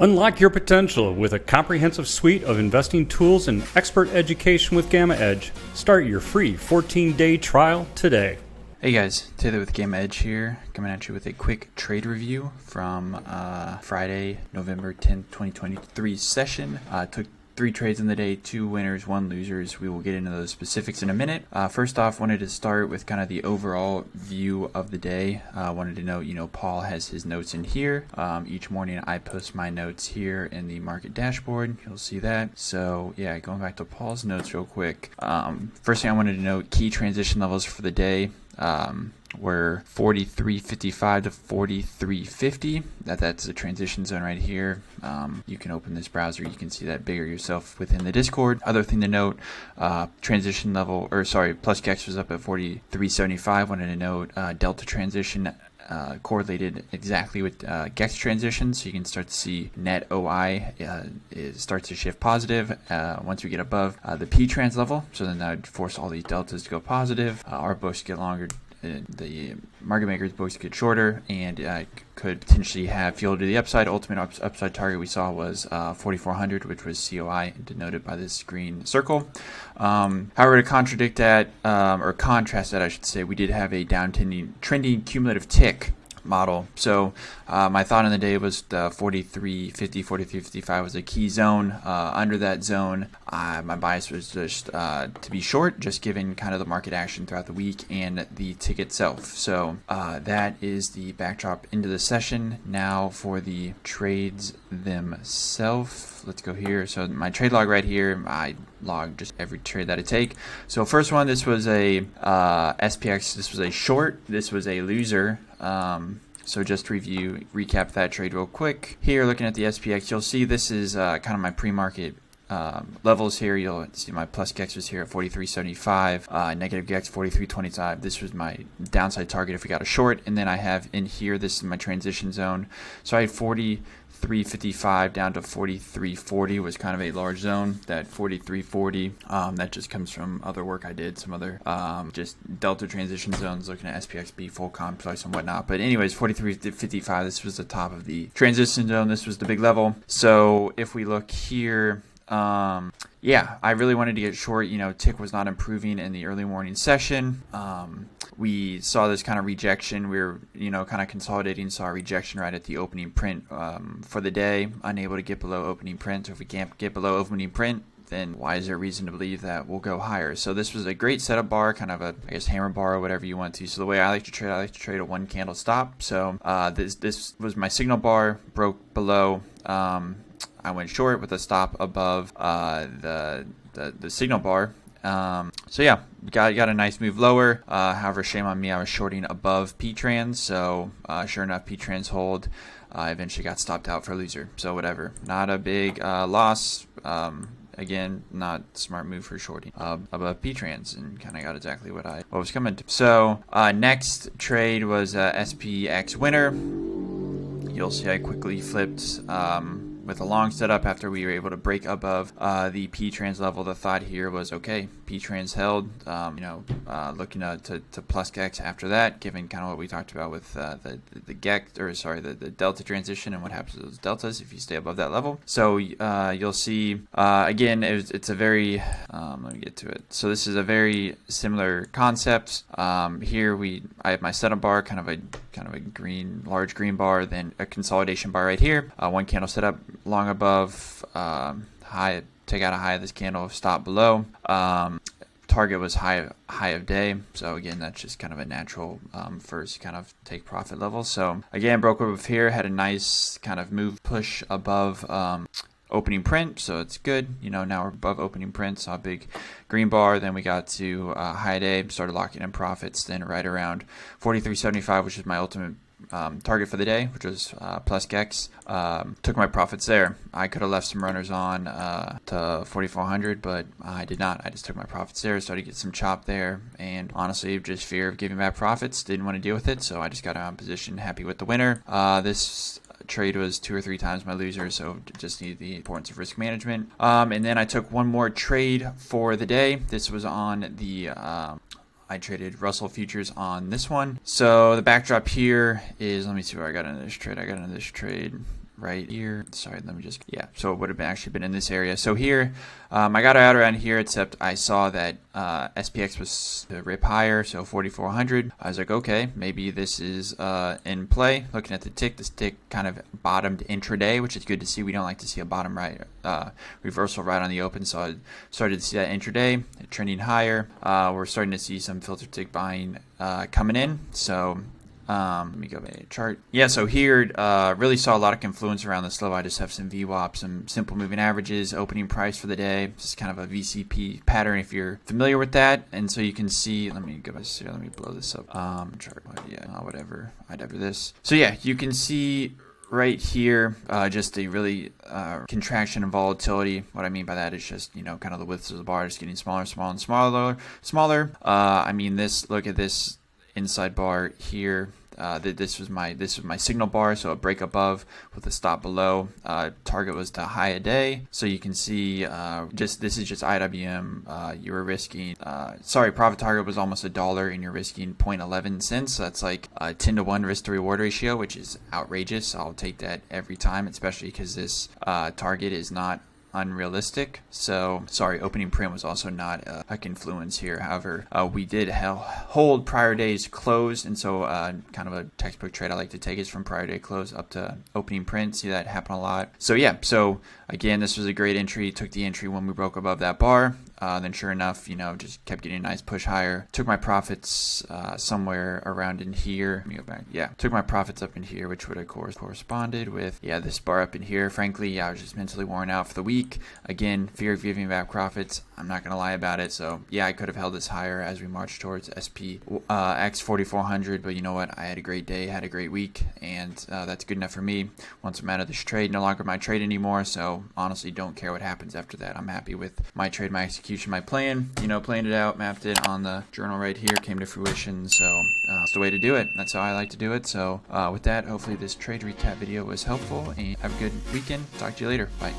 Unlock your potential with a comprehensive suite of investing tools and expert education with GammaEdge. Start your free 14-day trial today. Hey guys, Taylor with GammaEdge here, coming at you with a quick trade review from Friday, November 10th, 2023 session. Took 3 trades in the day, 2 winners, 1 losers. We will get into those specifics in a minute. First off, wanted to start with kind of the overall view of the day. Wanted to note, Paul has his notes in here. Each morning I post my notes here in the market dashboard. You'll see that. So yeah, going back to Paul's notes real quick. First thing I wanted to note, key transition levels for the day. Were 43.55 to 43.50. That's the transition zone right here. You can open this browser, you can see that bigger yourself within the Discord. Other thing to note, transition level, plus GEX was up at 43.75. Wanted to note delta transition correlated exactly with GEX transition, so you can start to see net OI starts to shift positive once we get above the P-trans level. So then that would force all these deltas to go positive. Our books get longer, the market makers' books get shorter, and could potentially have fuel to the upside. Ultimate upside target we saw was 4,400, which was COI, denoted by this green circle. However, to contradict that, or contrast that, I should say, we did have a trending cumulative tick model. So my thought on the day was the 43.50, 43.55 was a key zone. Under that zone, my bias was just to be short, just given kind of the market action throughout the week and the tick itself. So that is the backdrop into the session. Now for the trades themselves, let's go here. So my trade log right here, I log just every trade that I take. So first one, this was a SPX, this was a short, this was a loser. So just to recap that trade real quick. Here, looking at the SPX, you'll see this is kind of my pre-market levels here. You'll see my plus GEX was here at 43.75, negative GEX 43.25. This was my downside target if we got a short. And then I have in here, this is my transition zone. So I had 43.55 down to 43.40 was kind of a large zone. That 43.40, that just comes from other work I did, some other just delta transition zones, looking at SPXB, full complex and whatnot. But anyways, 43.55, this was the top of the transition zone. This was the big level. So if we look here, yeah, I really wanted to get short. Tick was not improving in the early morning session. We saw this kind of rejection. We were, kind of consolidating, saw a rejection right at the opening print for the day, unable to get below opening print. So if we can't get below opening print, then why is there reason to believe that we'll go higher? So this was a great setup bar, kind of a, hammer bar or whatever you want to. So the way I like to trade a 1 candle stop. So this was my signal bar, broke below. I went short with a stop above the signal bar. So yeah, got a nice move lower. However, shame on me, I was shorting above P-trans. So sure enough, P-trans hold. I eventually got stopped out for a loser. So whatever, not a big loss. Again, not smart move for shorting above P-trans, and kind of got exactly what was coming to. So next trade was SPX winner. You'll see I quickly flipped with a long setup after we were able to break above the P-trans level. The thought here was, okay, P-trans held, looking to plus GEX after that, given kind of what we talked about with the GEX, the delta transition and what happens to those deltas if you stay above that level. So you'll see, again, it's a very, let me get to it. So this is a very similar concept. Here I have my setup bar, kind of a large green bar, then a consolidation bar right here. 1 candle setup, long above, high, take out a high of this candle, stop below. Target was high of day. So again, that's just kind of a natural first kind of take profit level. So again, broke above here, had a nice kind of move push above opening print, so it's good. Now we're above opening print, saw a big green bar, then we got to high day, started locking in profits, then right around 43.75, which is my ultimate target for the day, which was plus GEX. Took my profits there. I could have left some runners on to 4,400, but I did not. I just took my profits there, started to get some chop there, and honestly, just fear of giving back profits, didn't want to deal with it, so I just got out of position, happy with the winner. This trade was 2 or 3 times my loser, so just need the importance of risk management. And then I took one more trade for the day. This was on the I traded Russell futures on this one. So the backdrop here is, let me see where I got into this trade. I got into this trade right here. Sorry, let me just, yeah, so it would have been actually been in this area. So here, I got out around here, except I saw that SPX was the rip higher, so 4,400. I was like, okay, maybe this is in play. Looking at the tick, this tick kind of bottomed intraday, which is good to see. We don't like to see a bottom right reversal right on the open, so I started to see that intraday trending higher. We're starting to see some filter tick buying coming in, so let me go back to the chart. Yeah, so here, really saw a lot of confluence around this low. I just have some VWAP, some simple moving averages, opening price for the day. This is kind of a VCP pattern if you're familiar with that. And so you can see, let me go back here, let me blow this up. Chart, yeah, whatever, I'd ever this. So yeah, you can see right here, just a really contraction and volatility. What I mean by that is just, you know, kind of the widths of the bar just getting smaller, smaller, and smaller. I mean, look at this inside bar here. This was my signal bar, so a break above with a stop below. Target was the high a day, so you can see this is just IWM. You were risking profit target was almost $1 and you're risking 0.11 cents. So that's like a 10 to 1 risk to reward ratio, which is outrageous. I'll take that every time, especially because this target is not unrealistic. So sorry, opening print was also not a confluence here. However, we did hold prior day's close, and so kind of a textbook trade I like to take is from prior day close up to opening print. See that happen a lot. So yeah, so again, this was a great entry. Took the entry when we broke above that bar. Then sure enough, you know, just kept getting a nice push higher. Took my profits somewhere around in here. Let me go back. Yeah, took my profits up in here, which would have corresponded with, yeah, this bar up in here. Frankly, I was just mentally worn out for the week. Again, fear of giving back profits. I'm not going to lie about it. So yeah, I could have held this higher as we march towards SPX 4,400. But you know what? I had a great day, had a great week, and that's good enough for me. Once I'm out of this trade, no longer my trade anymore. So honestly, don't care what happens after that. I'm happy with my trade, my execution, my plan. You know, planned it out, mapped it on the journal right here, came to fruition. So it's the way to do it. That's how I like to do it. So with that, hopefully this trade recap video was helpful, and have a good weekend. Talk to you later. Bye.